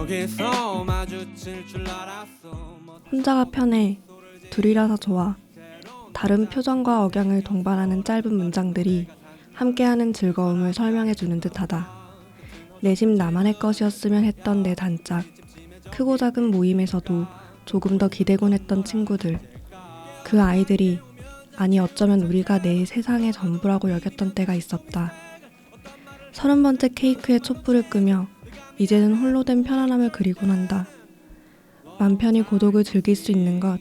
여기서 마주칠 줄 알았어. 혼자가 편해. 둘이라서 좋아. 다른 표정과 억양을 동반하는 짧은 문장들이 함께하는 즐거움을 설명해주는 듯하다. 내 집 나만의 것이었으면 했던 내 단짝. 크고 작은 모임에서도 조금 더 기대곤 했던 친구들. 그 아이들이, 아니 어쩌면 우리가 내 세상의 전부라고 여겼던 때가 있었다. 30번째 케이크에 촛불을 끄며 이제는 홀로 된 편안함을 그리곤 한다. 맘 편히 고독을 즐길 수 있는 것,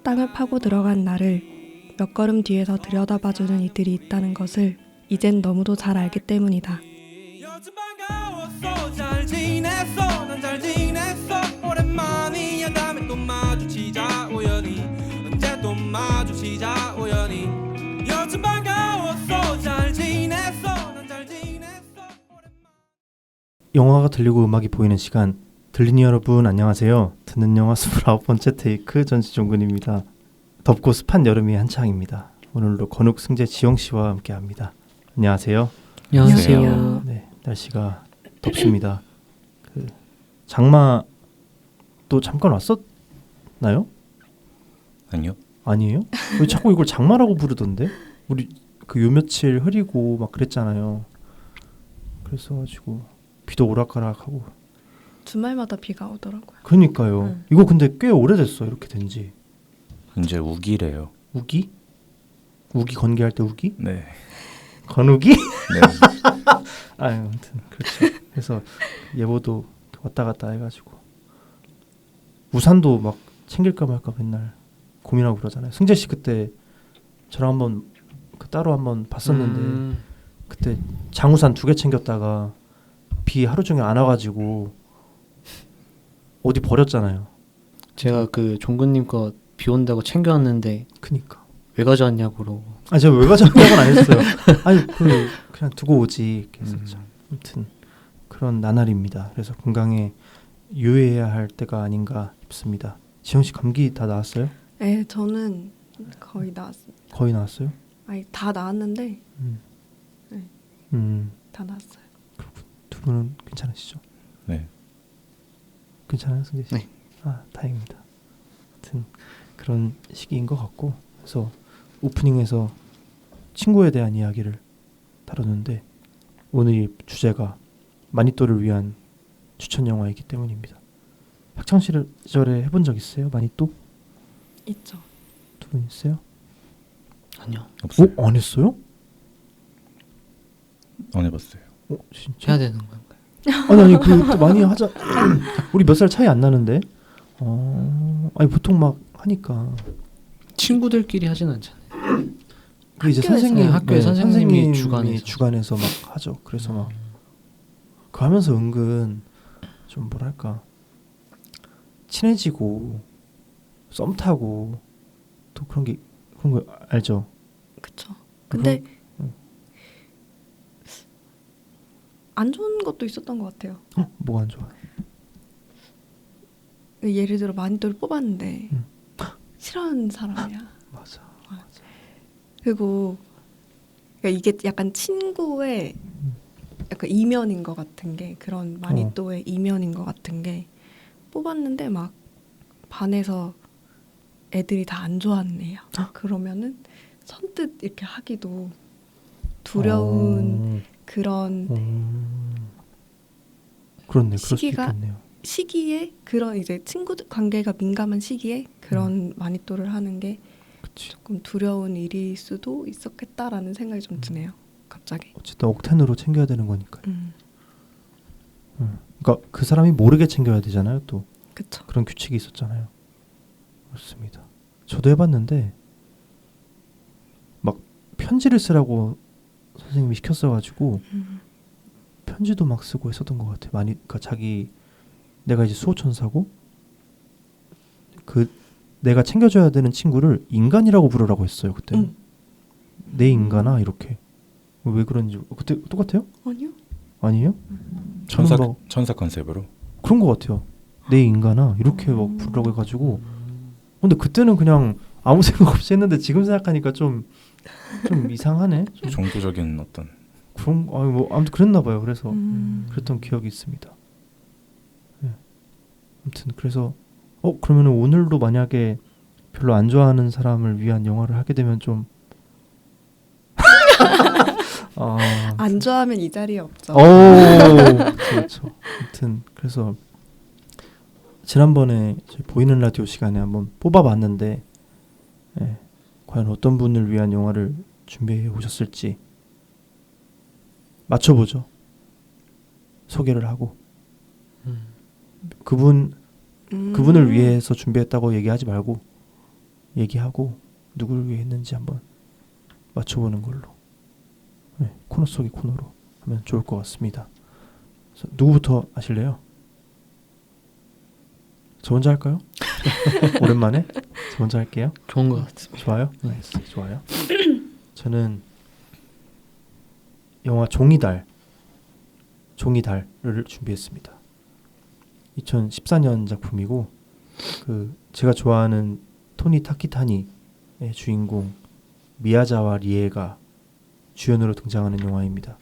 땅을 파고 들어간 나를 몇 걸음 뒤에서 들여다봐주는 이들이 있다는 것을 이젠 너무도 잘 알기 때문이다. 요즘 반가웠어. 잘 지냈어. 난 잘 지냈어. 오랜만이야. 다음에 또 마주치자 우연히. 언제 또 마주치자 우연히. 요즘 반가웠어. 잘 지냈어. 난 잘 지냈어. 영화가 들리고 음악이 보이는 시간. 들리니 여러분 안녕하세요. 듣는 영화 29번째 테이크 전지종근입니다. 덥고 습한 여름이 한창입니다. 오늘도 건욱, 승재, 지영씨와 함께합니다. 안녕하세요. 안녕하세요. 네, 날씨가 덥습니다. 그 장마 또 잠깐 왔었나요? 아니요. 아니에요? 왜 자꾸 이걸 장마라고 부르던데? 우리 그 요 며칠 흐리고 막 그랬잖아요. 그래서가지고 비도 오락가락하고. 주말마다 비가 오더라고요. 그러니까요. 이거 근데 꽤 오래됐어 이렇게 된지. 이제 우기래요. 우기? 우기 건기할 때 우기? 네. 건우기? 네. 아무튼 그렇죠. 그래서 예보도 왔다 갔다 해가지고 우산도 막 챙길까 말까 맨날 고민하고 그러잖아요. 승재 씨 그때 저랑 한번 그 따로 한번 봤었는데 그때 장우산 2개 챙겼다가 비 하루 종일 안 와가지고 어디 버렸잖아요. 제가 그 종근님 거 비 온다고 챙겨왔는데 그니까 왜 가져왔냐고 그러고. 아 제가 왜 가져왔냐고는 안 했어요. 아니 그냥 두고 오지 이렇게 했었죠. 아무튼 그런 나날입니다. 그래서 건강에 유의해야 할 때가 아닌가 싶습니다. 지영 씨 감기 다 나았어요? 네, 저는 거의 나았습니다. 거의 나았어요? 아니 다 나았는데 다 나았어요. 두 분은 괜찮으시죠? 네. 괜찮아요, 승재 씨? 네. 아 다행입니다. 아무튼 그런 시기인 것 같고 그래서 오프닝에서 친구에 대한 이야기를 다뤘는데 오늘 주제가 마니또를 위한 추천 영화이기 때문입니다. 학창 시절에 해본 적 있어요? 마니또? 있죠. 두 분 있어요? 아니요. 없어요. 안 했어요? 안 해봤어요. 진짜? 해야 되는 건가요? 아니 그 많이 하자. 우리 몇 살 차이 안 나는데. 아니 보통 막 하니까. 친구들끼리 하진 않잖아요. 그 이제 학교에서. 선생님, 학교에 선생님이 주관해서 막 하죠. 그래서 막 그 하면서 은근 좀 뭐랄까 친해지고 썸 타고 또 그런 거 알죠? 그쵸. 근데 안 좋은 것도 있었던 것 같아요. 뭐가 안 좋아요? 예를 들어 마니또를 뽑았는데 싫어하는 사람이야. 맞아. 그리고 그러니까 이게 약간 친구의 약간 이면인 것 같은 게 그런 마니또의 이면인 것 같은 게 뽑았는데 막 반에서 애들이 다 안 좋아하는 애야. 그러면은 선뜻 이렇게 하기도 두려운 그런 그렇네. 그럴 수도 시기가 있겠네요. 시기에 그런 이제 친구 관계가 민감한 시기에 그런 마니또를 하는 게 그치. 조금 두려운 일일 수도 있었겠다라는 생각이 좀 드네요. 갑자기. 어쨌든 억텐으로 챙겨야 되는 거니까요. 그러니까 그 사람이 모르게 챙겨야 되잖아요. 또 그쵸. 그런 규칙이 있었잖아요. 그렇습니다. 저도 해봤는데 막 편지를 쓰라고 선생님이 시켰어가지고 편지도 막 쓰고 했었던 것 같아요. 많이 그러니까 내가 이제 수호천사고 그 내가 챙겨줘야 되는 친구를 인간이라고 부르라고 했어요. 그때 내 인간아 이렇게. 왜 그런지 그때 똑같아요? 아니요. 아니에요? 천사 컨셉으로. 그런 것 같아요. 내 인간아 이렇게 막 부르라고 해가지고 근데 그때는 그냥 아무 생각 없이 했는데 지금 생각하니까 좀 이상하네. 좀 종교적인 어떤 그런 뭐 아무튼 그랬나 봐요. 그래서 그랬던 기억이 있습니다. 네. 아무튼 그래서 그러면 오늘도 만약에 별로 안 좋아하는 사람을 위한 영화를 하게 되면 좀 안 좋아하면 이 자리에 없죠. 그렇죠. 아무튼 그래서 지난번에 저희 보이는 라디오 시간에 한번 뽑아봤는데 과연 어떤 분을 위한 영화를 준비해 오셨을지 맞춰보죠. 소개를 하고 그분을 위해서 준비했다고 얘기하지 말고 얘기하고 누구를 위해 했는지 한번 맞춰보는 걸로 코너 속의 코너로 하면 좋을 것 같습니다. 그래서 누구부터 하실래요? 저 혼자 할까요? 오랜만에 저 혼자 할게요. 좋은 것 같습니다. 좋아요? 네, 좋아요. 저는 영화 종이달을 준비했습니다. 2014년 작품이고 제가 좋아하는 토니 타키타니의 주인공 미야자와 리에가 주연으로 등장하는 영화입니다.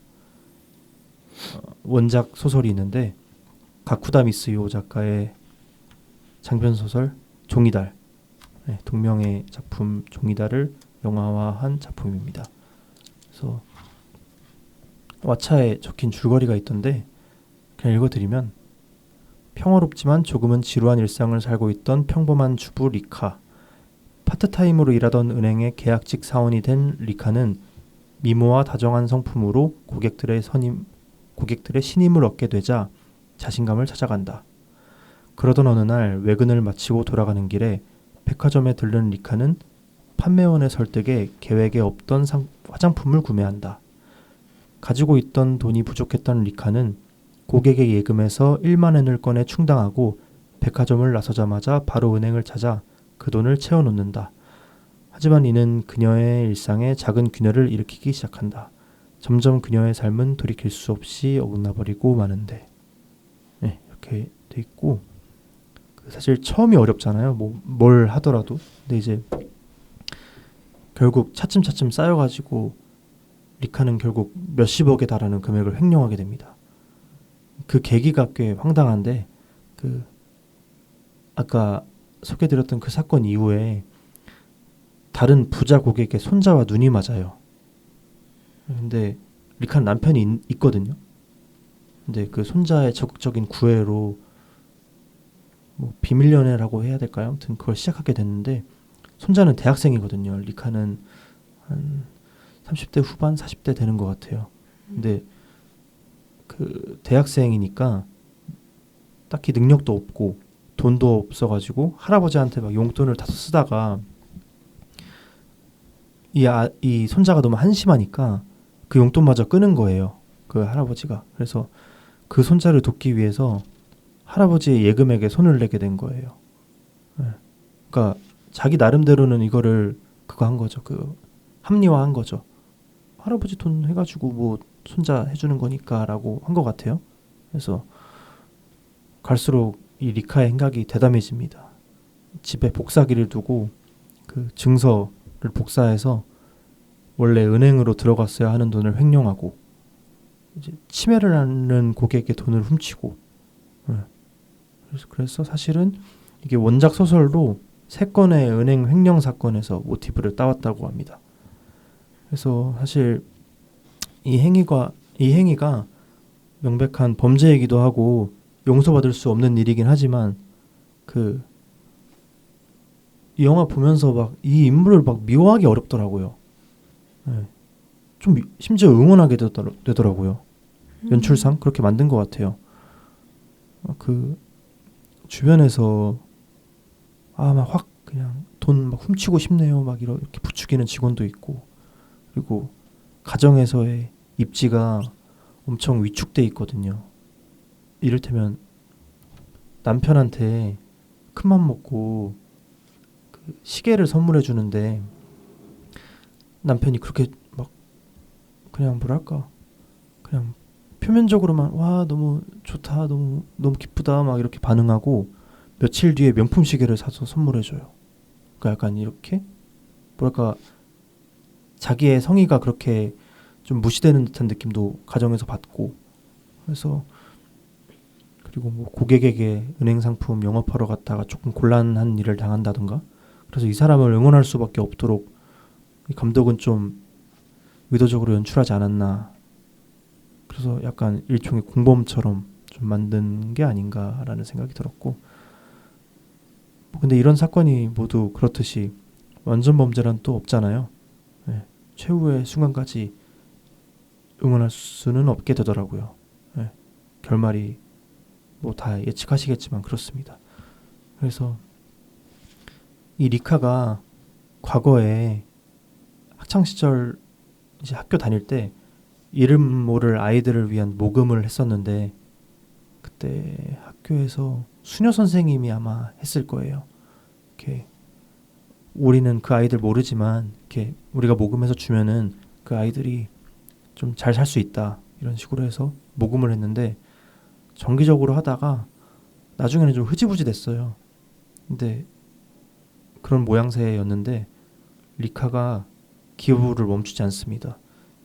원작 소설이 있는데 가쿠다 미스요 작가의 장편 소설 종이달, 동명의 작품 종이달을 영화화한 작품입니다. 그래서 왓챠에 적힌 줄거리가 있던데 그냥 읽어드리면 평화롭지만 조금은 지루한 일상을 살고 있던 평범한 주부 리카. 파트타임으로 일하던 은행의 계약직 사원이 된 리카는 미모와 다정한 성품으로 고객들의 신임을 얻게 되자 자신감을 찾아간다. 그러던 어느 날 외근을 마치고 돌아가는 길에 백화점에 들른 리카는 판매원의 설득에 계획에 없던 화장품을 구매한다. 가지고 있던 돈이 부족했던 리카는 고객의 예금에서 1만 엔을 꺼내 충당하고 백화점을 나서자마자 바로 은행을 찾아 그 돈을 채워놓는다. 하지만 이는 그녀의 일상에 작은 균열을 일으키기 시작한다. 점점 그녀의 삶은 돌이킬 수 없이 어긋나버리고 마는데 이렇게 돼 있고 사실 처음이 어렵잖아요. 뭘 하더라도. 근데 이제 결국 차츰차츰 쌓여가지고 리카는 결국 몇십억에 달하는 금액을 횡령하게 됩니다. 그 계기가 꽤 황당한데 아까 소개드렸던 그 사건 이후에 다른 부자 고객의 손자와 눈이 맞아요. 근데 리카는 남편이 있거든요. 근데 그 손자의 적극적인 구애로 비밀 연애라고 해야 될까요? 아무튼 그걸 시작하게 됐는데 손자는 대학생이거든요. 리카는 한 30대 후반 40대 되는 것 같아요. 근데 그 대학생이니까 딱히 능력도 없고 돈도 없어가지고 할아버지한테 막 용돈을 다 쓰다가 이 손자가 너무 한심하니까 그 용돈마저 끄는 거예요. 그 할아버지가. 그래서 그 손자를 돕기 위해서 할아버지의 예금액에 손을 내게 된 거예요. 그러니까 자기 나름대로는 이거를 그거 한 거죠. 합리화한 거죠. 할아버지 돈 해가지고 손자 해주는 거니까라고 한 것 같아요. 그래서 갈수록 이 리카의 행각이 대담해집니다. 집에 복사기를 두고 그 증서를 복사해서 원래 은행으로 들어갔어야 하는 돈을 횡령하고 이제 치매를 앓는 고객의 돈을 훔치고 그래서 사실은 이게 원작 소설로 3건의 은행 횡령 사건에서 모티브를 따왔다고 합니다. 그래서 사실 이 행위가 명백한 범죄이기도 하고 용서받을 수 없는 일이긴 하지만 이 영화 보면서 이 인물을 미워하기 어렵더라고요. 좀 심지어 응원하게 되더라고요. 연출상 그렇게 만든 것 같아요. 주변에서 막 확 그냥 돈 막 훔치고 싶네요. 막 이렇게 부추기는 직원도 있고 그리고 가정에서의 입지가 엄청 위축돼 있거든요. 이를테면 남편한테 큰맘 먹고 시계를 선물해 주는데 남편이 그렇게 막 그냥 뭐랄까 그냥 표면적으로만 와 너무 좋다 너무 기쁘다 막 이렇게 반응하고 며칠 뒤에 명품 시계를 사서 선물해 줘요. 그러니까 약간 이렇게 뭐랄까 자기의 성의가 그렇게 좀 무시되는 듯한 느낌도 가정에서 받고 그래서 그리고 뭐 고객에게 은행 상품 영업하러 갔다가 조금 곤란한 일을 당한다던가 그래서 이 사람을 응원할 수밖에 없도록 이 감독은 좀 의도적으로 연출하지 않았나. 그래서 약간 일종의 공범처럼 좀 만든 게 아닌가라는 생각이 들었고 뭐 근데 이런 사건이 모두 그렇듯이 완전 범죄란 또 없잖아요. 네. 최후의 순간까지 응원할 수는 없게 되더라고요. 네. 결말이 뭐 다 예측하시겠지만 그렇습니다. 그래서 이 리카가 과거에 학창 시절 이제 학교 다닐 때 이름 모를 아이들을 위한 모금을 했었는데 그때 학교에서 수녀 선생님이 아마 했을 거예요. 이렇게 우리는 그 아이들 모르지만 이렇게 우리가 모금해서 주면은 그 아이들이 좀 잘 살 수 있다 이런 식으로 해서 모금을 했는데 정기적으로 하다가 나중에는 좀 흐지부지 됐어요. 근데 그런 모양새였는데 리카가 기부를 멈추지 않습니다.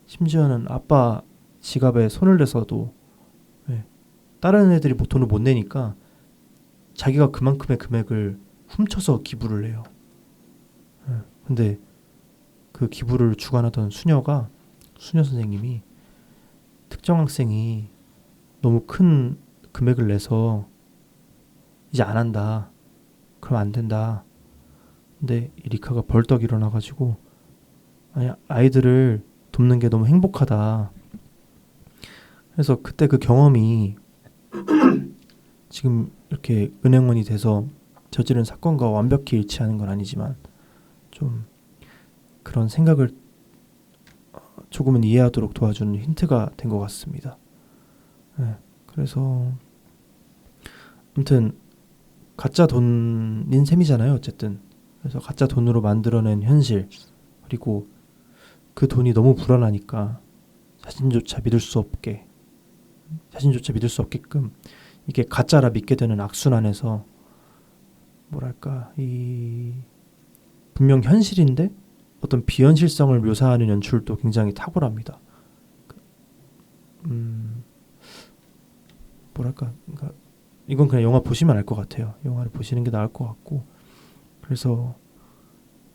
심지어는 아빠 지갑에 손을 대서도 다른 애들이 뭐 돈을 못 내니까 자기가 그만큼의 금액을 훔쳐서 기부를 해요. 근데 그 기부를 주관하던 수녀 선생님이 특정 학생이 너무 큰 금액을 내서 이제 안 한다. 그럼 안 된다. 근데 이 리카가 벌떡 일어나가지고 아니 아이들을 돕는 게 너무 행복하다. 그래서 그때 그 경험이 지금 이렇게 은행원이 돼서 저지른 사건과 완벽히 일치하는 건 아니지만 좀 그런 생각을 조금은 이해하도록 도와주는 힌트가 된 것 같습니다. 네, 그래서 아무튼 가짜 돈인 셈이잖아요. 어쨌든 그래서 가짜 돈으로 만들어낸 현실 그리고 그 돈이 너무 불안하니까 자신조차 믿을 수 없게끔 이게 가짜라 믿게 되는 악순환에서 뭐랄까 이 분명 현실인데 어떤 비현실성을 묘사하는 연출도 굉장히 탁월합니다. 뭐랄까 그러니까 이건 그냥 영화 보시면 알 것 같아요. 영화를 보시는 게 나을 것 같고 그래서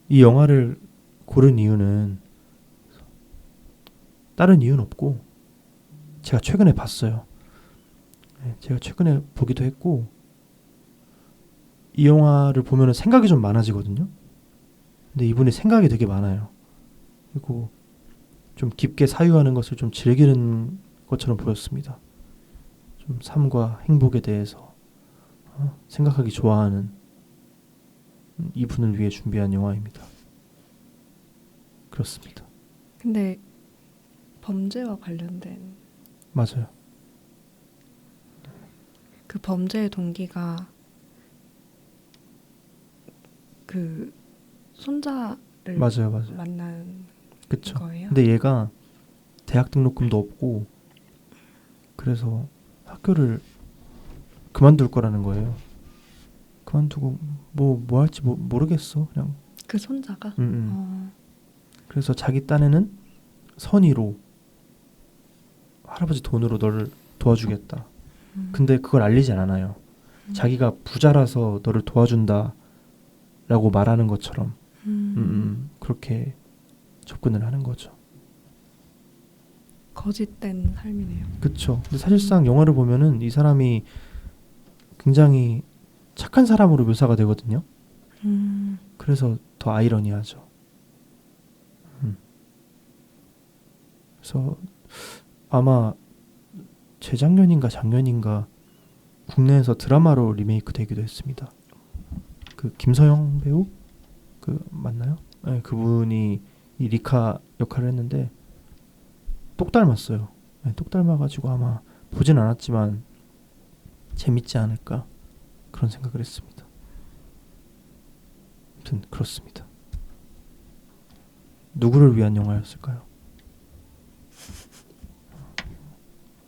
이 영화를 고른 이유는 다른 이유는 없고 제가 최근에 봤어요. 제가 최근에 보기도 했고 이 영화를 보면 생각이 좀 많아지거든요. 근데 이분이 생각이 되게 많아요. 그리고 좀 깊게 사유하는 것을 좀 즐기는 것처럼 보였습니다. 좀 삶과 행복에 대해서 생각하기 좋아하는 이분을 위해 준비한 영화입니다. 그렇습니다. 근데 범죄와 관련된 맞아요. 그 범죄의 동기가 그 손자를 맞아요. 만난 그쵸. 거예요? 근데 얘가 대학 등록금도 없고 그래서 학교를 그만둘 거라는 거예요. 그만두고 뭐 할지 모르겠어. 그냥 그 손자가? 그래서 자기 딴에는 선의로 할아버지 돈으로 너를 도와주겠다. 근데 그걸 알리지 않아요. 자기가 부자라서 너를 도와준다 라고 말하는 것처럼 그렇게 접근을 하는 거죠. 거짓된 삶이네요. 그쵸. 근데 사실상 영화를 보면은 이 사람이 굉장히 착한 사람으로 묘사가 되거든요. 그래서 더 아이러니하죠. 그래서 아마 재작년인가 작년인가 국내에서 드라마로 리메이크 되기도 했습니다. 그 김서영 배우 그 맞나요? 네, 그분이 이 리카 역할을 했는데 똑 닮았어요. 네, 똑 닮아가지고 아마 보진 않았지만 재밌지 않을까 그런 생각을 했습니다. 아무튼 그렇습니다. 누구를 위한 영화였을까요?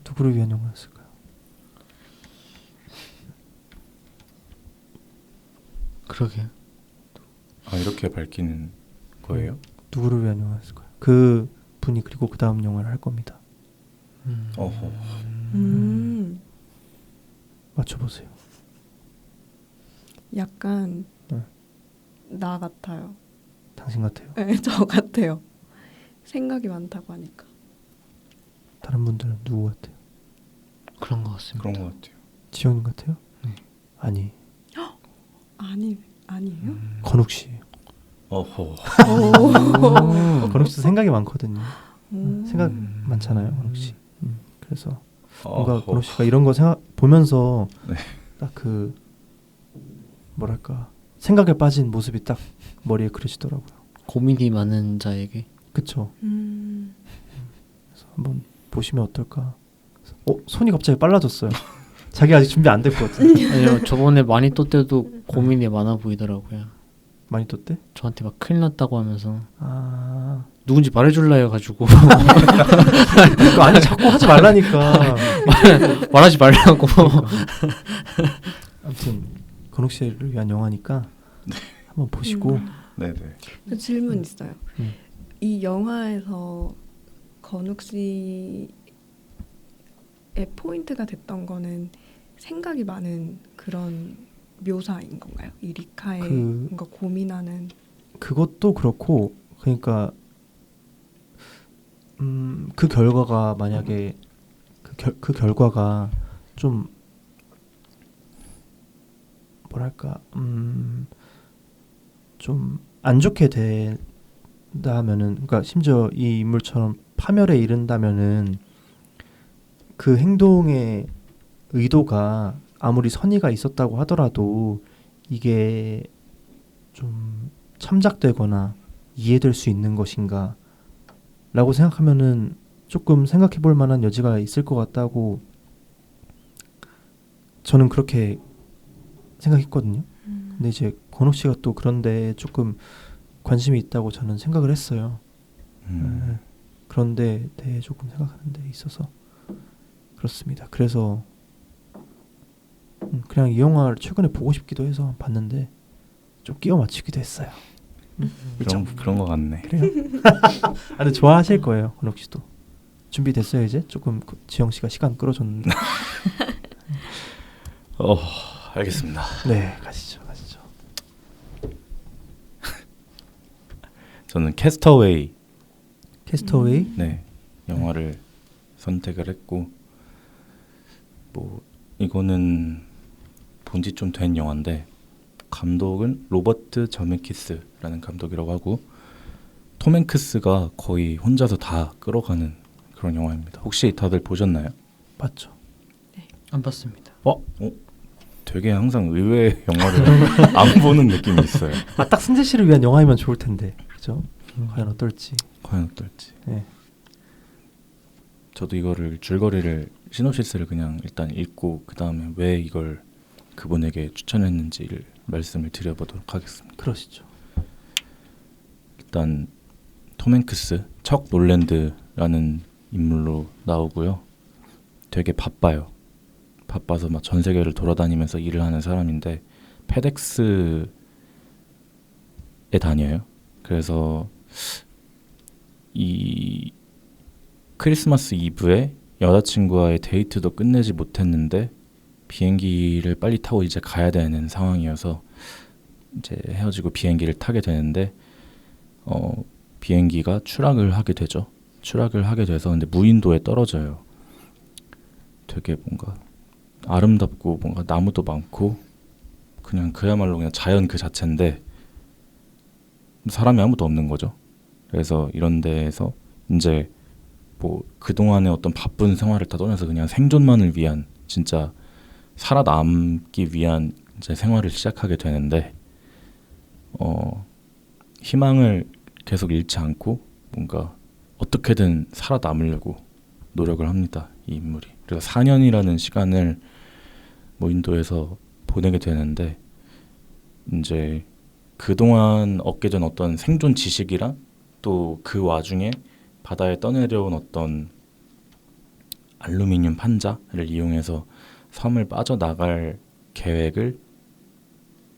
누구를 위한 영화였을까요? 그러게. 이렇게 밝히는 거예요? 누구를 위한 영화였을까요? 그 분이 그리고 그 다음 영화를 할 겁니다. 어허. 맞춰보세요. 약간 네. 나 같아요. 당신 같아요. 네, 저 같아요. 생각이 많다고 하니까. 다른 분들은 누구 같아요? 그런 것 같습니다. 그런 것 같아요. 지영님 같아요? 네. 아니, 아니에요? 건욱 씨. 어허. 오. 건욱 씨도 생각이 많거든요. 오. 생각 많잖아요, 건욱 씨. 그래서 뭔가 어허. 건욱 씨가 이런 거 생각 보면서 네. 딱 그 뭐랄까 생각에 빠진 모습이 딱 머리에 그려지더라고요. 고민이 많은 자에게. 그쵸? 음. 그래서 한번 보시면 어떨까. 손이 갑자기 빨라졌어요. 자기 아직 준비 안 됐거든. 아니요, 저번에 많이 또 때도 고민이 많아 보이더라고요. 많이 떴대? 저한테 막 큰일 났다고 하면서 아, 누군지 말해줄라 해가지고 그러니까 아니 자꾸 하지 말라니까. 말하지 말라고. 아무튼 건욱 씨를 위한 영화니까 한번 보시고. 네네. 질문 있어요. 이 영화에서 건욱 씨의 포인트가 됐던 거는 생각이 많은 그런 묘사인 건가요? 이 리카의 뭔가 고민하는. 그것도 그렇고 그러니까 그 결과가 만약에 그 결과가 좀 뭐랄까 좀 안 좋게 된다면은 그러니까 심지어 이 인물처럼 파멸에 이른다면은 그 행동의 의도가 아무리 선의가 있었다고 하더라도 이게 좀 참작되거나 이해될 수 있는 것인가 라고 생각하면은 조금 생각해 볼 만한 여지가 있을 것 같다고 저는 그렇게 생각했거든요. 근데 이제 건욱 씨가 또 그런데 조금 관심이 있다고 저는 생각을 했어요. 네. 그런데 대해 조금 생각하는 데 있어서 그렇습니다. 그래서 그냥 이 영화를 최근에 보고 싶기도 해서 봤는데 좀 끼워 맞추기도 했어요. 그런 것 같네. 그래요? 아, 근데 좋아하실 거예요, 건욱 씨도. 준비됐어요 이제? 조금 지영 씨가 시간 끌어줬는데. 알겠습니다. 네, 가시죠. 저는 캐스터웨이 캐스터웨이. 네 영화를 선택을 했고 뭐 이거는 본지 좀 된 영화인데 감독은 로버트 저메키스라는 감독이라고 하고 톰 행크스가 거의 혼자서 다 끌어가는 그런 영화입니다. 혹시 다들 보셨나요? 맞죠? 안 봤습니다. 되게 항상 의외의 영화를 안 보는 느낌이 있어요. 아, 딱 승재 씨를 위한 영화이면 좋을 텐데, 그죠? 과연 어떨지. 네. 저도 이거를 줄거리를 시놉시스를 그냥 일단 읽고 그 다음에 왜 이걸 그분에게 추천했는지를 말씀을 드려보도록 하겠습니다. 그러시죠. 일단 톰 행크스, 척 놀랜드라는 인물로 나오고요. 되게 바빠요. 바빠서 막 전 세계를 돌아다니면서 일을 하는 사람인데 페덱스에 다녀요. 그래서 이 크리스마스 이브에 여자친구와의 데이트도 끝내지 못했는데 비행기를 빨리 타고 이제 가야 되는 상황이어서 이제 헤어지고 비행기를 타게 되는데 비행기가 추락을 하게 되죠. 추락을 하게 돼서 근데 무인도에 떨어져요. 되게 뭔가 아름답고 뭔가 나무도 많고 그냥 그야말로 그냥 자연 그 자체인데 사람이 아무도 없는 거죠. 그래서 이런 데에서 이제 뭐 그동안의 어떤 바쁜 생활을 다 떠나서 그냥 생존만을 위한 진짜 살아남기 위한 이제 생활을 시작하게 되는데 희망을 계속 잃지 않고 뭔가 어떻게든 살아남으려고 노력을 합니다. 이 인물이. 그래서 4년이라는 시간을 무인도에서 보내게 되는데 이제 그동안 얻게 된 어떤 생존 지식이랑 또 그 와중에 바다에 떠내려온 어떤 알루미늄 판자를 이용해서 섬을 빠져나갈 계획을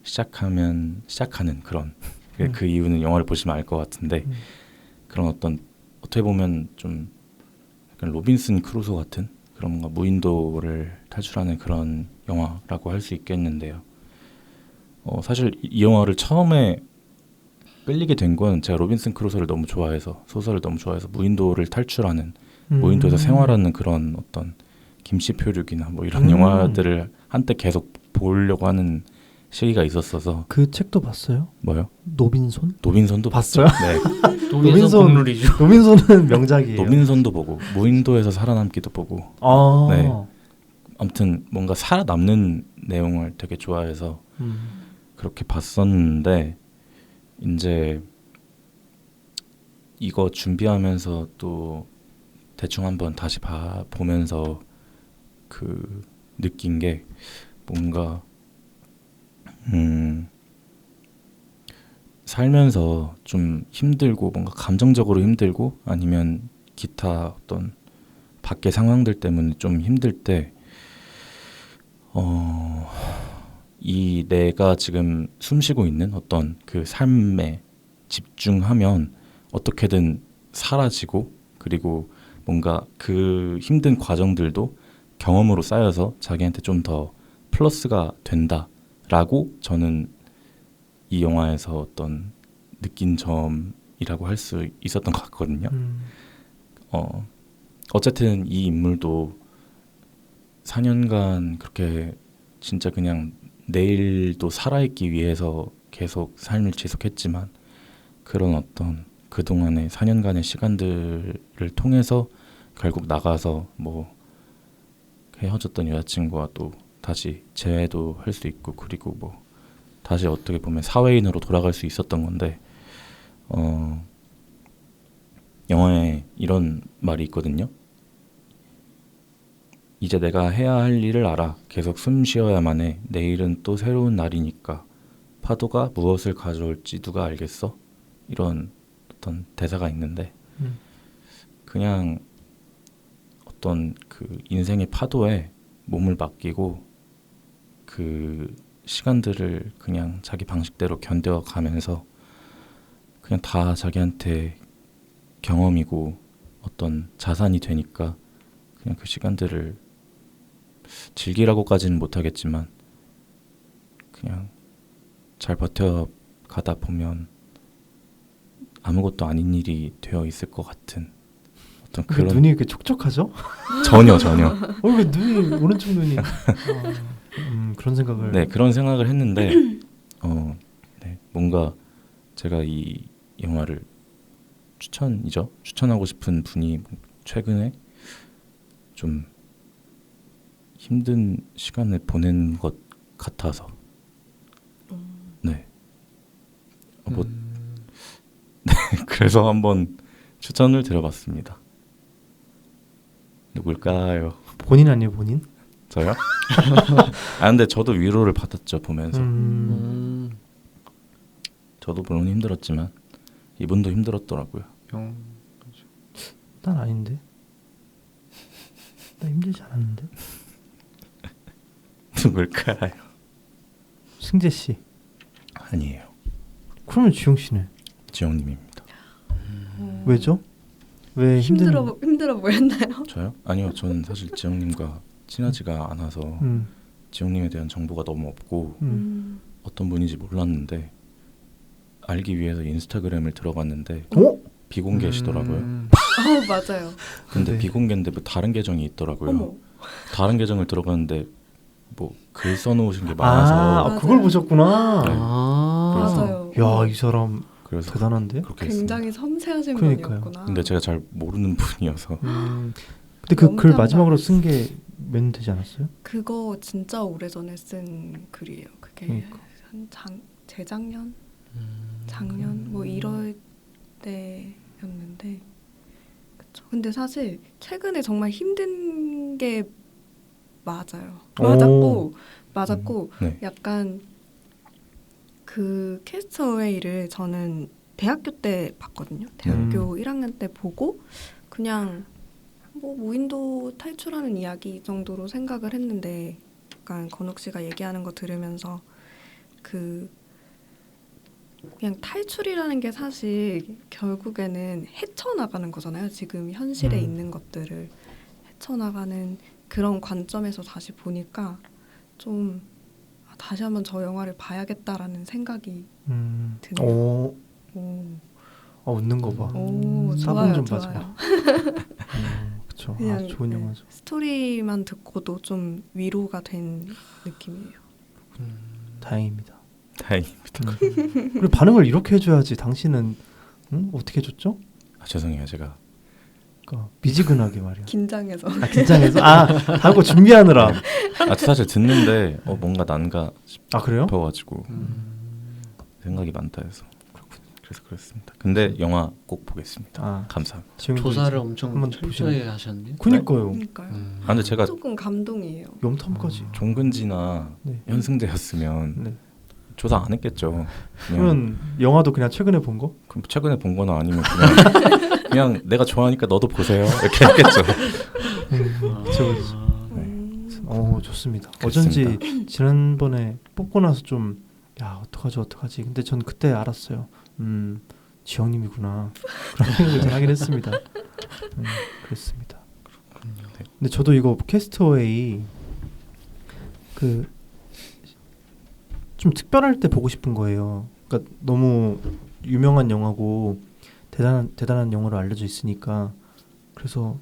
시작하는 그런 그 이유는 영화를 보시면 알 것 같은데 그런 어떤 어떻게 보면 좀 약간 로빈슨 크루소 같은 그런 뭔가 무인도를 탈출하는 그런 영화라고 할 수 있겠는데요. 사실 이 영화를 처음에 끌리게 된 건 제가 로빈슨 크루소를 너무 좋아해서 소설을 너무 좋아해서 무인도를 탈출하는 무인도에서 생활하는 그런 어떤 김씨표류기나 뭐 이런 영화들을 한때 계속 보려고 하는 시기가 있었어서. 그 책도 봤어요? 뭐요? 노빈손? 노빈손도 봤어요? 네. 노빈손 국룰이죠. 노빈손은 명작이에요. 노빈손도 보고 무인도에서 살아남기도 보고. 아. 네. 아무튼 뭔가 살아남는 내용을 되게 좋아해서 그렇게 봤었는데 이제 이거 준비하면서 또 대충 한번 다시 보면서 그 느낀 게 뭔가 살면서 좀 힘들고 뭔가 감정적으로 힘들고 아니면 기타 어떤 밖의 상황들 때문에 좀 힘들 때 이 내가 지금 숨쉬고 있는 어떤 그 삶에 집중하면 어떻게든 사라지고 그리고 뭔가 그 힘든 과정들도 경험으로 쌓여서 자기한테 좀 더 플러스가 된다라고 저는 이 영화에서 어떤 느낀 점이라고 할 수 있었던 것 같거든요. 어쨌든 이 인물도 4년간 그렇게 진짜 그냥 내일도 살아있기 위해서 계속 삶을 지속했지만 그런 어떤 그동안의 4년간의 시간들을 통해서 결국 나가서 뭐 헤어졌던 여자친구와 또 다시 재회도 할 수 있고 그리고 뭐 다시 어떻게 보면 사회인으로 돌아갈 수 있었던 건데 영화에 이런 말이 있거든요. 이제 내가 해야 할 일을 알아. 계속 숨 쉬어야만 해. 내일은 또 새로운 날이니까. 파도가 무엇을 가져올지 누가 알겠어? 이런 어떤 대사가 있는데 그냥 어떤 그 인생의 파도에 몸을 맡기고 그 시간들을 그냥 자기 방식대로 견뎌가면서 그냥 다 자기한테 경험이고 어떤 자산이 되니까 그냥 그 시간들을 즐기라고까지는 못하겠지만 그냥 잘 버텨가다 보면 아무것도 아닌 일이 되어 있을 것 같은 어떤 왜 그런. 눈이 이렇게 촉촉하죠? 전혀 왜 눈이 오른쪽 눈이 그런 생각을. 네, 그런 생각을 했는데 네, 뭔가 제가 이 영화를 추천하고 싶은 분이 최근에 좀 힘든 시간을 보낸 것 같아서 네. 네, 그래서 한번 추천을 드려봤습니다. 누굴까요? 본인 아니에요 본인? 저요? 근데 저도 위로를 받았죠 보면서. 저도 물론 힘들었지만 이분도 힘들었더라고요. 난 아닌데. 나 힘들지 않았는데. 누굴까요? 승재 씨. 아니에요. 그러면 지용 씨네. 지영님입니다. 왜죠? 왜 힘들어 보였나요? 저요? 아니요. 저는 사실 지영님과 친하지가 않아서 지영님에 대한 정보가 너무 없고 어떤 분인지 몰랐는데 알기 위해서 인스타그램을 들어갔는데 비공개시더라고요. 맞아요. 근데 네. 비공개인데 뭐 다른 계정이 있더라고요. 어머. 다른 계정을 들어갔는데 뭐 글 써놓으신 게 많아서 그걸 맞아요. 보셨구나. 네. 맞아요. 야, 이 사람 그래서 대단한데. 그렇게 했습니다. 굉장히 섬세하신 그러니까요. 분이었구나. 근데 제가 잘 모르는 분이어서 근데 그 글 너무 마지막으로 쓴 게 몇 년 되지 않았어요? 그거 진짜 오래전에 쓴 글이에요. 그게 그러니까. 한 재작년? 작년? 뭐 이럴 때였는데 그쵸. 근데 사실 최근에 정말 힘든 게 맞아요. 맞았고 네. 약간 그 캐스터웨이를 저는 대학교 때 봤거든요. 대학교 1학년 때 보고 그냥 뭐 무인도 탈출하는 이야기 정도로 생각을 했는데 약간 건욱 씨가 얘기하는 거 들으면서 그 그냥 탈출이라는 게 사실 결국에는 헤쳐나가는 거잖아요. 지금 현실에 있는 것들을 헤쳐나가는 그런 관점에서 다시 보니까 좀 다시 한번 저 영화를 봐야겠다라는 생각이 드네요. 오, 오, 웃는 거 봐. 오 사본 좋아요, 좀 좋아요. 그쵸. 그냥 좋은 네, 영화죠. 스토리만 듣고도 좀 위로가 된 느낌이에요. 다행입니다. 다행입니다. 그리고 반응을 이렇게 해줘야지. 당신은 어떻게 해줬죠? 죄송해요 제가. 그러니까 미지근하게 말이야. 긴장해서. 긴장해서 다음 거 준비하느라. 사실 듣는데 뭔가 난가 그래요? 싶어가지고 생각이 많다 해서 그래서 그렇습니다. 근데 영화 꼭 보겠습니다. 감사합니다. 조사를 엄청 한번 철저히 하셨네요. 그니까요. 그러니까요. 근데 제가 조금 감동이에요. 염탐까지. 종근지나 네. 현승대였으면 네. 조사 안 했겠죠. 그냥 그러면 영화도 그냥 최근에 본 거? 그럼 최근에 본 거나 아니면 그냥 내가 좋아하니까 너도 보세요 이렇게 했겠죠. 그쵸. 좋습니다. 그렇습니다. 어쩐지 지난번에 뽑고 나서 좀 어떡하지. 근데 전 그때 알았어요. 지영님이구나. 그런 생각을 좀 하긴 했습니다. 그렇습니다. 네. 근데 저도 이거 캐스트웨이 좀 특별할 때 보고 싶은 거예요. 그러니까 너무 유명한 영화고 대단한 영화로 알려져 있으니까 그래서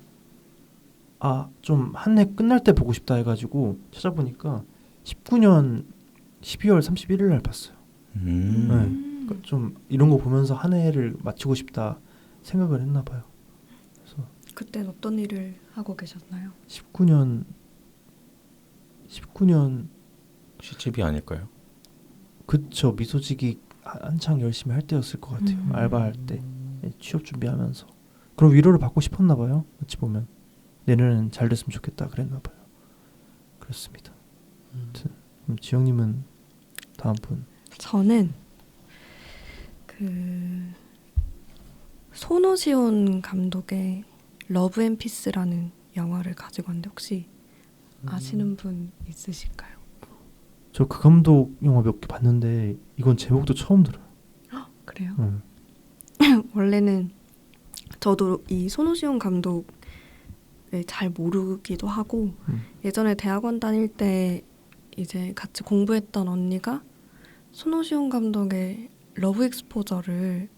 좀 한 해 끝날 때 보고 싶다 해가지고 찾아보니까 19년 12월 31일 날 봤어요. 네. 그러니까 좀 이런 거 보면서 한 해를 마치고 싶다 생각을 했나 봐요. 그래서 그땐 어떤 일을 하고 계셨나요? 19년 시집이 아닐까요? 그쵸. 미소지기 한창 열심히 할 때였을 것 같아요. 알바할 때 취업 준비하면서 그런 위로를 받고 싶었나 봐요. 어찌 보면 내년엔 잘 됐으면 좋겠다 그랬나 봐요. 그렇습니다. 그럼 지영님은 다음 분. 저는 손오시온 감독의 러브 앤 피스라는 영화를 가지고 왔는데 혹시 아시는 분 있으실까요? 저 그 감독 영화 몇 개 봤는데 이건 제목도 처음 들어요. 그래요? 원래는 저도 이 손오시온 감독을 잘 모르기도 하고 예전에 대학원 다닐 때 이제 같이 공부했던 언니가 손오시온 감독의 러브 익스포저를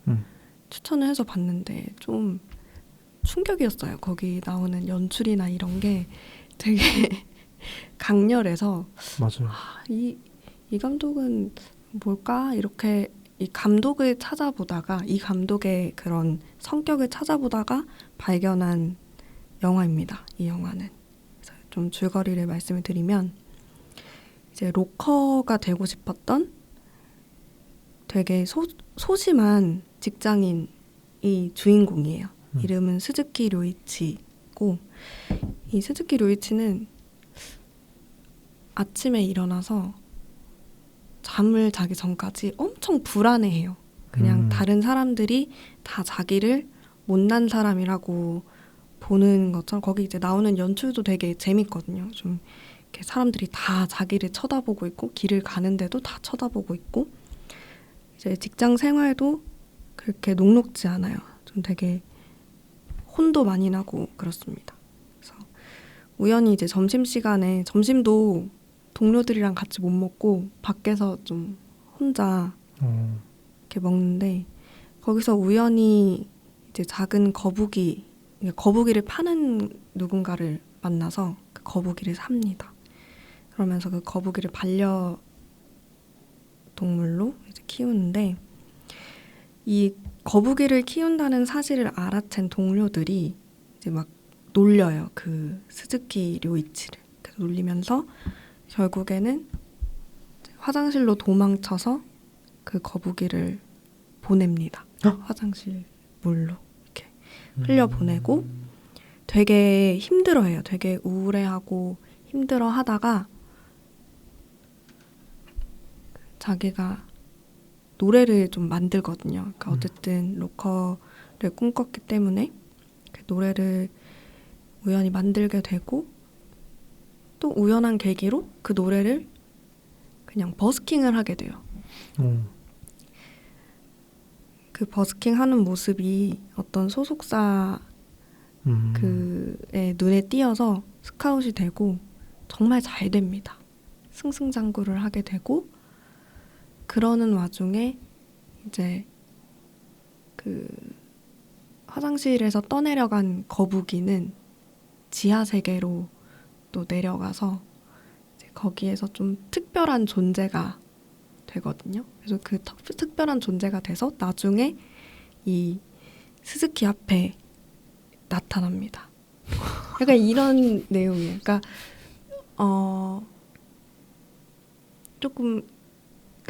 추천을 해서 봤는데 좀 충격이었어요. 거기 나오는 연출이나 이런 게 되게 강렬해서 맞아요. 이 감독은 뭘까? 이렇게 이 감독을 찾아보다가 이 감독의 그런 성격을 찾아보다가 발견한 영화입니다. 이 영화는. 그래서 좀 줄거리를 말씀을 드리면 이제 로커가 되고 싶었던 되게 소심한 직장인이 주인공이에요. 이름은 스즈키 료이치고 이 스즈키 료이치는 아침에 일어나서 잠을 자기 전까지 엄청 불안해해요. 그냥 다른 사람들이 다 자기를 못난 사람이라고 보는 것처럼 거기 이제 나오는 연출도 되게 재밌거든요. 좀 이렇게 사람들이 다 자기를 쳐다보고 있고 길을 가는데도 다 쳐다보고 있고 이제 직장 생활도 그렇게 녹록지 않아요. 좀 되게 혼도 많이 나고 그렇습니다. 그래서 우연히 이제 점심시간에 점심도 동료들이랑 같이 못 먹고 밖에서 좀 혼자 이렇게 먹는데 거기서 우연히 이제 작은 거북이를 파는 누군가를 만나서 그 거북이를 삽니다. 그러면서 그 거북이를 반려동물로 이제 키우는데 이 거북이를 키운다는 사실을 알아챈 동료들이 이제 막 놀려요. 그 스즈키 료이치를. 그래서 놀리면서 결국에는 화장실로 도망쳐서 그 거북이를 보냅니다. 화장실 물로 이렇게 흘려보내고 되게 힘들어해요. 되게 우울해하고 힘들어하다가 자기가 노래를 좀 만들거든요. 그러니까 어쨌든 로커를 꿈꿨기 때문에 그 노래를 우연히 만들게 되고 또 우연한 계기로 그 노래를 그냥 버스킹을 하게 돼요. 그 버스킹 하는 모습이 어떤 소속사 그 감독의 눈에 띄어서 스카웃이 되고 정말 잘 됩니다. 승승장구를 하게 되고 그러는 와중에 이제 그 화장실에서 떠내려간 거북이는 지하 세계로 또 내려가서 이제 거기에서 좀 특별한 존재가 되거든요. 그래서 그 특별한 존재가 돼서 나중에 이 스즈키 앞에 나타납니다. 약간 이런 내용이에요. 그러니까 조금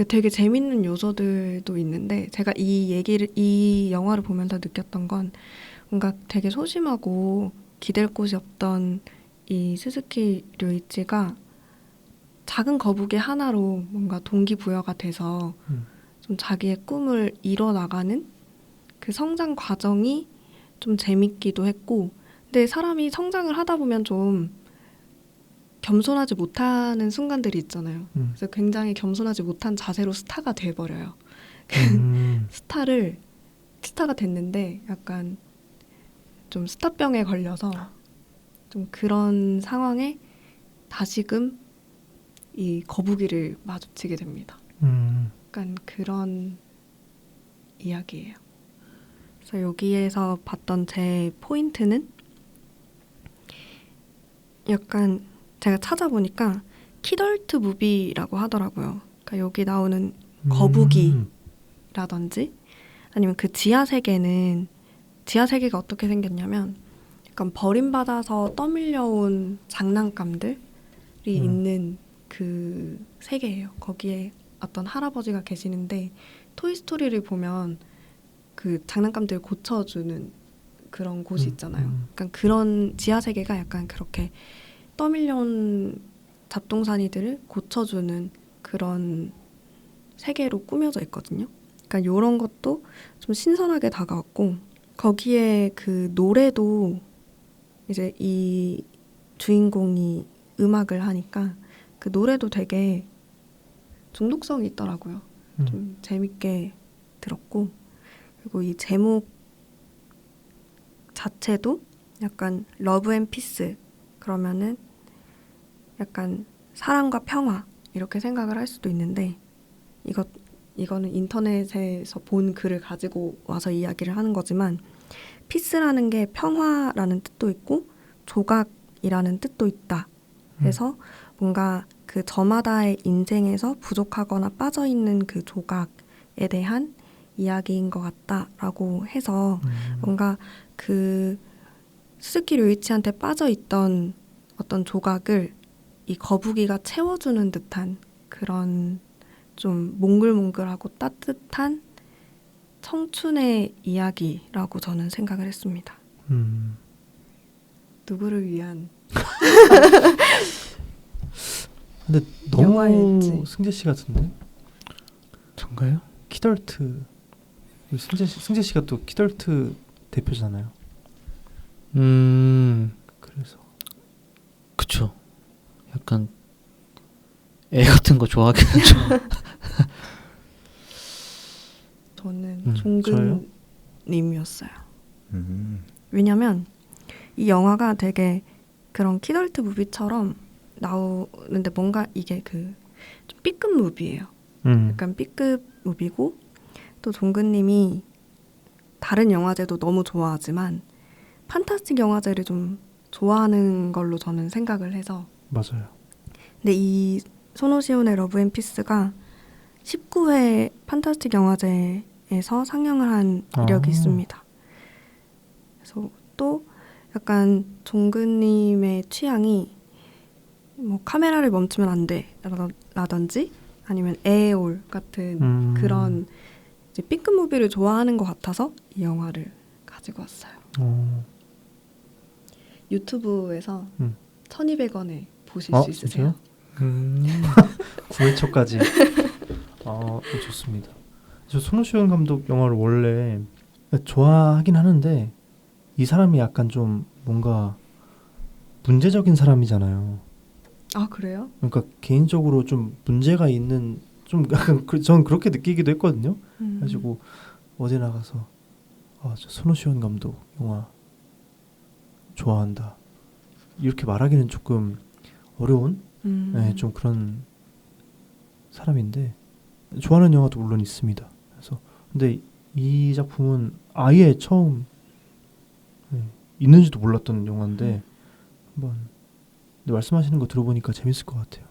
되게 재밌는 요소들도 있는데 제가 이 영화를 보면서 느꼈던 건 뭔가 되게 소심하고 기댈 곳이 없던 이 스즈키 료이치가 작은 거북이 하나로 뭔가 동기부여가 돼서 좀 자기의 꿈을 이뤄나가는 그 성장 과정이 좀 재밌기도 했고, 근데 사람이 성장을 하다 보면 좀 겸손하지 못하는 순간들이 있잖아요. 그래서 굉장히 겸손하지 못한 자세로 스타가 돼버려요. 스타가 됐는데 약간 좀 스타병에 걸려서 좀 그런 상황에 다시금 이 거북이를 마주치게 됩니다. 약간 그런 이야기예요. 그래서 여기에서 봤던 제 포인트는 약간 제가 찾아보니까 키덜트 무비라고 하더라고요. 그러니까 여기 나오는 거북이라든지 아니면 그 지하 세계가 어떻게 생겼냐면 약간 버림받아서 떠밀려온 장난감들이 있는 그 세계예요. 거기에 어떤 할아버지가 계시는데 토이스토리를 보면 그 장난감들 고쳐주는 그런 곳이 있잖아요. 약간 그런 지하 세계가 약간 그렇게 떠밀려온 잡동사니들을 고쳐주는 그런 세계로 꾸며져 있거든요. 그러니까 이런 것도 좀 신선하게 다가왔고 거기에 그 노래도 이제 이 주인공이 음악을 하니까 그 노래도 되게 중독성이 있더라고요. 좀 재밌게 들었고 그리고 이 제목 자체도 약간 러브 앤 피스 그러면은 약간 사랑과 평화 이렇게 생각을 할 수도 있는데 이거는 인터넷에서 본 글을 가지고 와서 이야기를 하는 거지만 피스라는 게 평화라는 뜻도 있고 조각이라는 뜻도 있다. 그래서 뭔가 그 저마다의 인생에서 부족하거나 빠져있는 그 조각에 대한 이야기인 것 같다라고 해서 뭔가 그 스즈키 료이치한테 빠져있던 어떤 조각을 이 거북이가 채워주는 듯한 그런 좀 몽글몽글하고 따뜻한 청춘의 이야기라고 저는 생각을 했습니다. 누구를 위한 근데 너무 영화일지. 승재 씨 같은데? 전가요? 키덜트 승재 씨가 또 키덜트 대표잖아요. 그래서 그쵸. 약간 애 같은 거 좋아하긴 하죠. 저는 저요? 종근님이었어요. 왜냐면 이 영화가 되게 그런 키덜트 무비처럼 나오는데 뭔가 이게 그 좀 B급 무비예요. 약간 B급 무비고 또 종근님이 다른 영화제도 너무 좋아하지만 판타스틱 영화제를 좀 좋아하는 걸로 저는 생각을 해서 맞아요. 근데 이 소노시온의 러브 앤 피스가 19회 판타스틱 영화제에서 상영을 한 이력이 있습니다. 그래서 또 약간 종근님의 취향이 뭐 카메라를 멈추면 안 돼 라든지 아니면 에어올 같은 그런 이제 B급 무비를 좋아하는 것 같아서 이 영화를 가지고 왔어요. 유튜브에서 1,200원에 보실 수 있으세요. 진짜요? 9회 초까지. 좋습니다. 저 손오시원 감독 영화를 원래 좋아하긴 하는데 이 사람이 약간 좀 뭔가 문제적인 사람이잖아요. 아 그래요? 그러니까 개인적으로 좀 문제가 있는 좀 약간 저는 그렇게 느끼기도 했거든요. 그래가지고 어제 나가서 저 손오시원 감독 영화 좋아한다. 이렇게 말하기는 조금 어려운 네, 좀 그런 사람인데 좋아하는 영화도 물론 있습니다. 그래서 근데 이 작품은 아예 처음 있는지도 몰랐던 영화인데 한번 근데 말씀하시는 거 들어보니까 재밌을 것 같아요.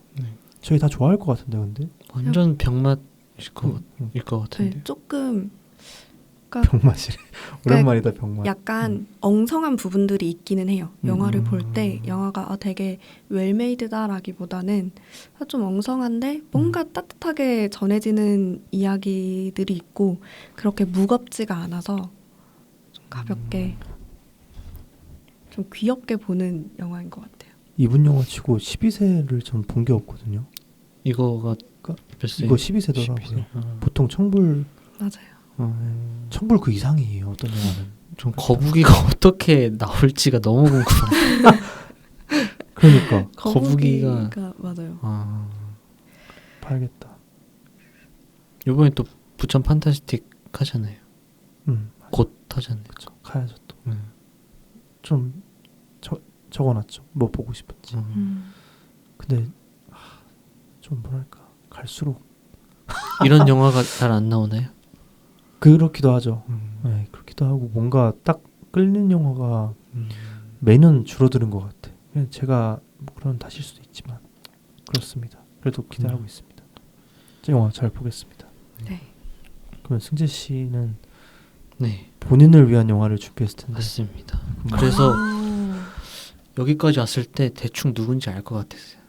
저희 다 좋아할 것 같은데 근데 완전 병맛일 것 네, 같은데. 조금 병맛이래. 오랜만이다 병맛. 약간 엉성한 부분들이 있기는 해요. 영화를 볼 때 영화가 되게 웰메이드다라기보다는 좀 엉성한데 뭔가 따뜻하게 전해지는 이야기들이 있고 그렇게 무겁지가 않아서 좀 가볍게 좀 귀엽게 보는 영화인 것 같아요. 이분 영화 치고 12세를 전 본 게 없거든요. 이거가 몇 세? 이거 12세더라고요. 12세. 보통 청불 맞아요. 청불 그 이상이에요. 어떤 영화는. 좀 거북이가 어떻게 나올지가 너무 궁금해요. 그러니까 거북이가 맞아요. 봐야겠다. 이번에 또 부천 판타스틱 하잖아요. 곧 하잖아요. 그렇죠. 가야죠 또. 음. 좀 적어놨죠. 뭐 보고 싶은지. 근데 좀 뭐랄까 갈수록 이런 영화가 잘 안 나오나요? 그렇기도 하죠. 네, 그렇기도 하고 뭔가 딱 끌리는 영화가 매년 줄어드는 것 같아. 그냥 제가 뭐 그런 탓일 수도 있지만 그렇습니다. 그래도 기대하고 있습니다. 저 영화 잘 보겠습니다. 네. 그러면 승재 씨는 네, 본인을 위한 영화를 준비했을 텐데. 맞습니다. 그래서 여기까지 왔을 때 대충 누군지 알 것 같았어요.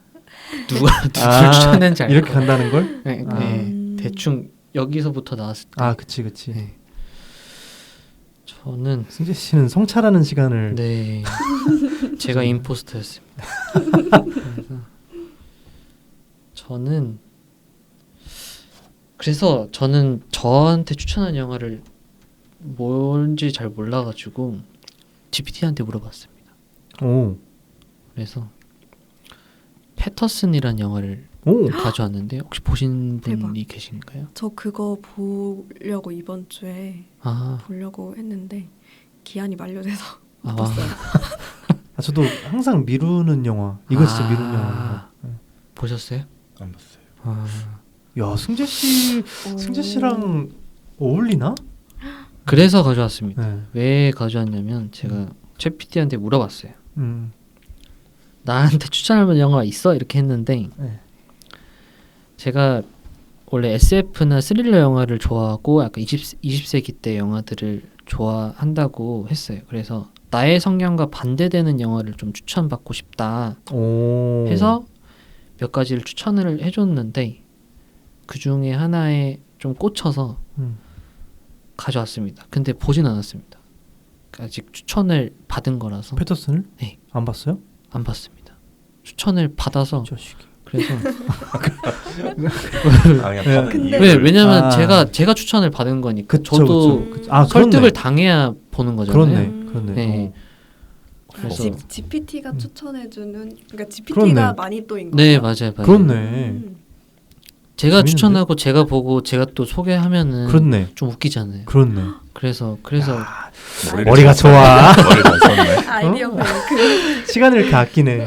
누가 누굴 추천했는지 알 이렇게 것 같아요. 간다는 걸? 네, 아. 네, 대충 여기서부터 나왔을 때. 그치. 네. 저는 승재 씨는 성찰하는 시간을. 네 제가 임포스터였습니다. 저는 저한테 추천한 영화를 뭔지 잘 몰라가지고 GPT한테 물어봤습니다. 오. 그래서 패터슨이란 영화를 오. 가져왔는데 혹시 보신 분이 대박. 계신가요? 저 그거 보려고 이번 주에 보려고 했는데 기한이 만료돼서 못 봤어요. 저도 항상 미루는 영화. 이거 진짜 미루는 영화. 보셨어요? 안 봤어요. 야, 승재 씨랑 어울리나? 그래서 가져왔습니다. 네. 왜 가져왔냐면 제가 최 PD한테 물어봤어요. 음. 나한테 추천할 만한 영화 있어? 이렇게 했는데 네. 제가 원래 SF나 스릴러 영화를 좋아하고 약간 20세기 때 영화들을 좋아한다고 했어요. 그래서 나의 성향과 반대되는 영화를 좀 추천받고 싶다 오. 해서 몇 가지를 추천을 해줬는데 그 중에 하나에 좀 꽂혀서 가져왔습니다. 근데 보진 않았습니다. 아직 추천을 받은 거라서 패터슨을? 네. 안 봤어요? 안 봤습니다. 추천을 받아서 자식이. 그래서 근데- 왜냐면 제가 추천을 받은 거니까 저도 설득을 당해야 보는 거잖아요. 그렇네. 네. 그래서 GPT가 추천해주는 그러니까 GPT가 그렇네. 많이 또인 네, 거예요. 맞아요. 그렇네. 제가 재밌는데? 추천하고 제가 보고 제가 또 소개하면은 그렇네. 좀 웃기잖아요. 그렇네. 그래서 머리가 좋아. 머리를 잘 썼네. 아이디어 뱅크. 시간을 이렇게 아끼네.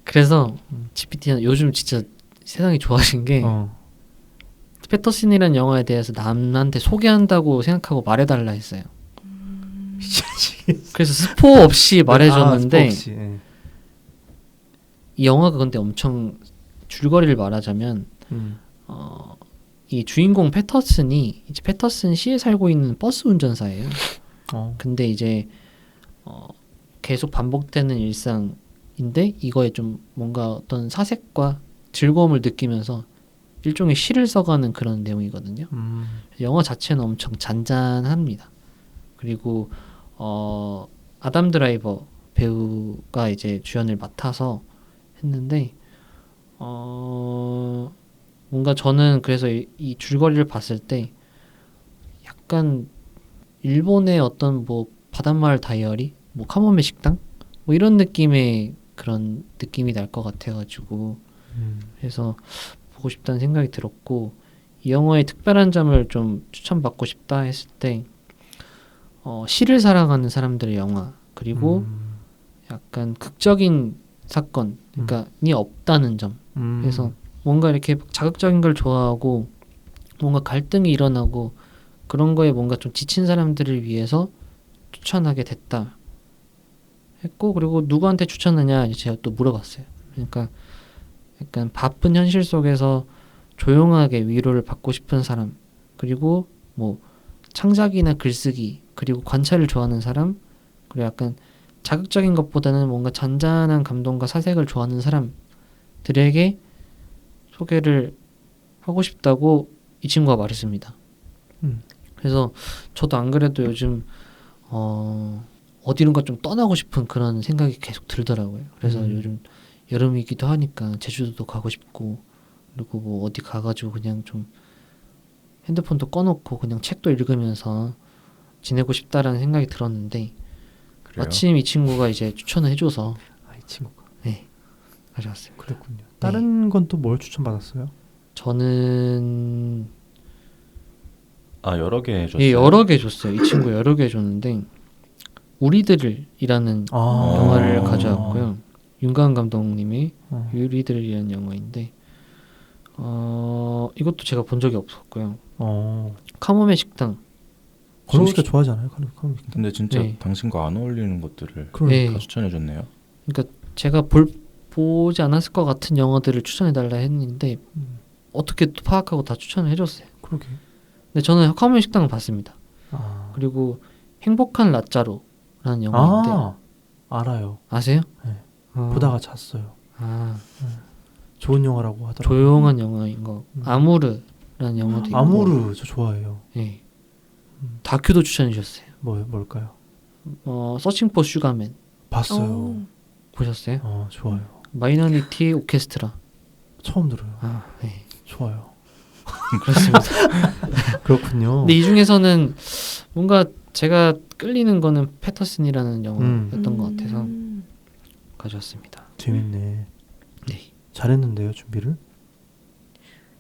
그래서 GPT는 요즘 진짜 세상이 좋아진 게 패터슨이라는 영화에 대해서 남한테 소개한다고 생각하고 말해달라 했어요. 그래서 스포 없이 말해줬는데 스포 없이, 예. 이 영화가 근데 엄청 줄거리를 말하자면 이 주인공 패터슨이 이제 패터슨 시에 살고 있는 버스 운전사예요. 근데 이제 계속 반복되는 일상인데 이거에 좀 뭔가 어떤 사색과 즐거움을 느끼면서 일종의 시를 써가는 그런 내용이거든요. 영화 자체는 엄청 잔잔합니다. 그리고 아담 드라이버 배우가 이제 주연을 맡아서 했는데 뭔가 저는 그래서 이 줄거리를 봤을 때 약간 일본의 어떤 뭐 바닷마을 다이어리, 뭐 카모메 식당, 뭐 이런 느낌의 그런 느낌이 날 것 같아가지고 그래서 보고 싶다는 생각이 들었고 이 영화의 특별한 점을 좀 추천받고 싶다 했을 때 시를 사랑하는 사람들의 영화 그리고 약간 극적인 사건, 그러니까니 없다는 점. 그래서 뭔가 이렇게 자극적인 걸 좋아하고 뭔가 갈등이 일어나고 그런 거에 뭔가 좀 지친 사람들을 위해서 추천하게 됐다 했고, 그리고 누구한테 추천하냐 이제 제가 또 물어봤어요. 그러니까 약간 바쁜 현실 속에서 조용하게 위로를 받고 싶은 사람, 그리고 뭐 창작이나 글쓰기, 그리고 관찰을 좋아하는 사람, 그리고 약간 자극적인 것보다는 뭔가 잔잔한 감동과 사색을 좋아하는 사람들에게 소개를 하고 싶다고 이 친구가 말했습니다. 그래서 저도 안 그래도 요즘 어디론가 좀 떠나고 싶은 그런 생각이 계속 들더라고요. 그래서 요즘 여름이기도 하니까 제주도도 가고 싶고, 그리고 뭐 어디 가가지고 그냥 좀 핸드폰도 꺼놓고 그냥 책도 읽으면서 지내고 싶다라는 생각이 들었는데, 그래요? 마침 이 친구가 이제 추천을 해줘서 이 친구가 네, 가져왔습니다. 그랬군요. 다른 건 또 뭘 추천받았어요? 저는 여러 개 해줬어요. 예, 여러 개 줬어요. 이 친구 여러 개 줬는데 우리들이라는 영화를 가져왔고요. 윤가은 감독님의 우리들이라는 영화인데 이것도 제가 본 적이 없었고요. 카모메 식당. 권우 씨가 좋아하잖아요. 카모메 식당. 근데 진짜 네. 당신과 안 어울리는 것들을 네. 다 추천해줬네요. 그러니까 제가 보지 않았을 것 같은 영화들을 추천해달라 했는데 어떻게 또 파악하고 다 추천을 해줬어요. 그러게. 근데 저는 카모메 식당을 봤습니다. 그리고 행복한 라짜로라는 영화인데 알아요. 아세요? 네. 보다가 잤어요. 좋은 영화라고 하더라고요. 조용한 영화인 거. 아무르라는 영화도 있고. 아무르 저 좋아해요. 네. 다큐도 추천해 주셨어요. 뭘까요? 서칭 포 슈가맨 봤어요. 보셨어요? 좋아요. 마이너리티 오케스트라 처음 들어요. 네. 좋아요. 그렇습니다. 그렇군요. 근데 이 중에서는 뭔가 제가 끌리는 거는 패터슨이라는 영화였던 것 같아서 가져왔습니다. 재밌네. 네. 잘했는데요, 준비를?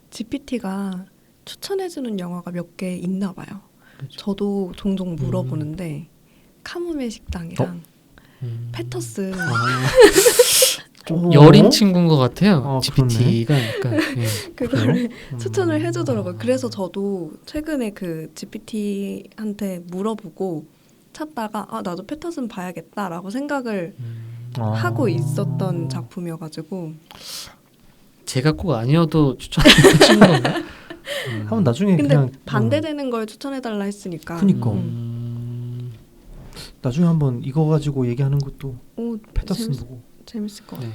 GPT가 추천해주는 영화가 몇 개 있나 봐요. 그렇죠. 저도 종종 물어보는데 카모메 식당이랑 패터슨 좀 여린 친구인 것 같아요. GPT가 약간 그거를 추천을 해주더라고요. 그래서 저도 최근에 그 GPT한테 물어보고 찾다가 나도 패터슨 봐야겠다라고 생각을 하고 있었던 작품이어가지고 제가 꼭 아니어도 추천해 주는 건가? 한번 나중에 근데 그냥 반대되는 걸 추천해달라 했으니까 그니까 나중에 한번 이거 가지고 얘기하는 것도 패터슨 보고 재밌을 것 같아요.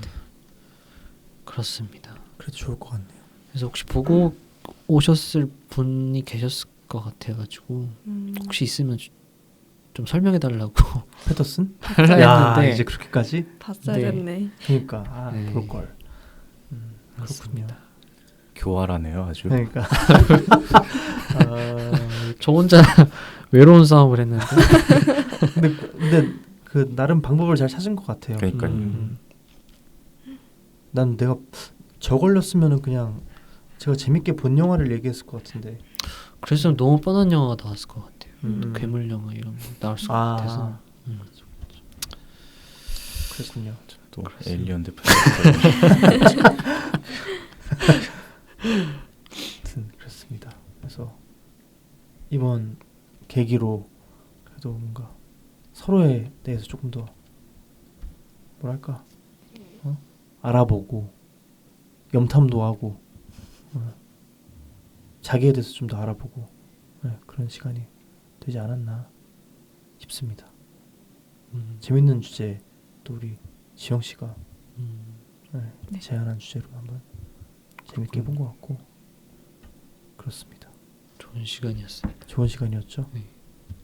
그렇습니다. 그래도 좋을 것 같네요. 그래서 혹시 보고 오셨을 분이 계셨을 것 같아가지고 혹시 있으면 좀 설명해 달라고 패터슨? 하려 했는데 이제 그렇게까지? 봤어야 네. 됐네. 그러니까 네. 볼걸. 그렇군요. 교활하네요, 아주. 그러니까 저 혼자 외로운 싸움을 했는데 근데 그 나름 방법을 잘 찾은 것 같아요. 그러니까요. 난 내가 저 걸렸으면은 그냥 제가 재밌게 본 영화를 얘기했을 것 같은데. 그래서 너무 뻔한 영화가 나왔을 것 같아요. 괴물 영화 이런 거 나올 것 같아서. 그렇군요. 또 그렇습니다. 에일리언 대표. 그렇습니다. 그래서 이번 계기로 그래도 뭔가 서로에 대해서 조금 더 뭐랄까 알아보고 염탐도 하고 자기에 대해서 좀 더 알아보고 그런 시간이 되지 않았나 싶습니다. 재밌는 주제 또 우리 지영 씨가 네. 제안한 주제로 한번 재밌게 해본 것 같고 그렇습니다. 좋은 시간이었습니다. 좋은 시간이었죠. 네.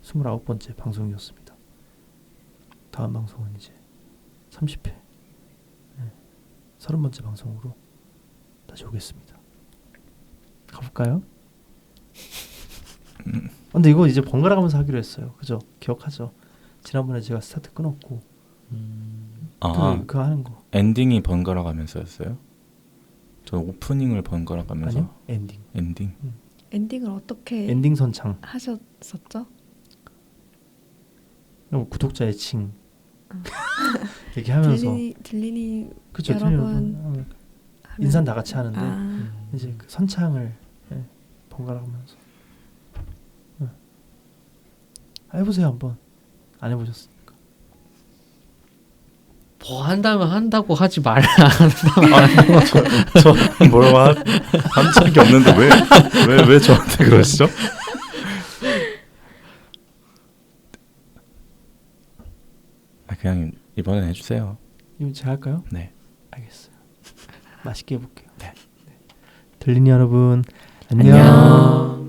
29번째 방송이었습니다. 다음 방송은 이제 30회 30번째 방송으로 다시 오겠습니다. 가볼까요? 근데 이거 이제 번갈아 가면서 하기로 했어요. 그죠? 기억하죠? 지난번에 제가 스타트 끊었고 그거 하는 거 엔딩이 번갈아 가면서였어요? 저 오프닝을 번갈아 가면서. 아니요? 엔딩 엔딩을 어떻게 엔딩 선창 하셨었죠? 구독자 애칭 얘기하면서 들리니 그쵸, 여러분 하면 인사는 다 같이 하는데 아, 이제 그 선창을 번갈아가면서 해보세요 한번. 안 해보셨으니까. 뭐 한다면 한다고 하지 말라. 저 뭐라고 한 적이 없는데 왜 저한테 그러시죠? 그냥 이번엔 해주세요. 이거 제가 할까요? 네. 알겠어요. 맛있게 해볼게요. 네. 들리니 여러분 안녕. 안녕.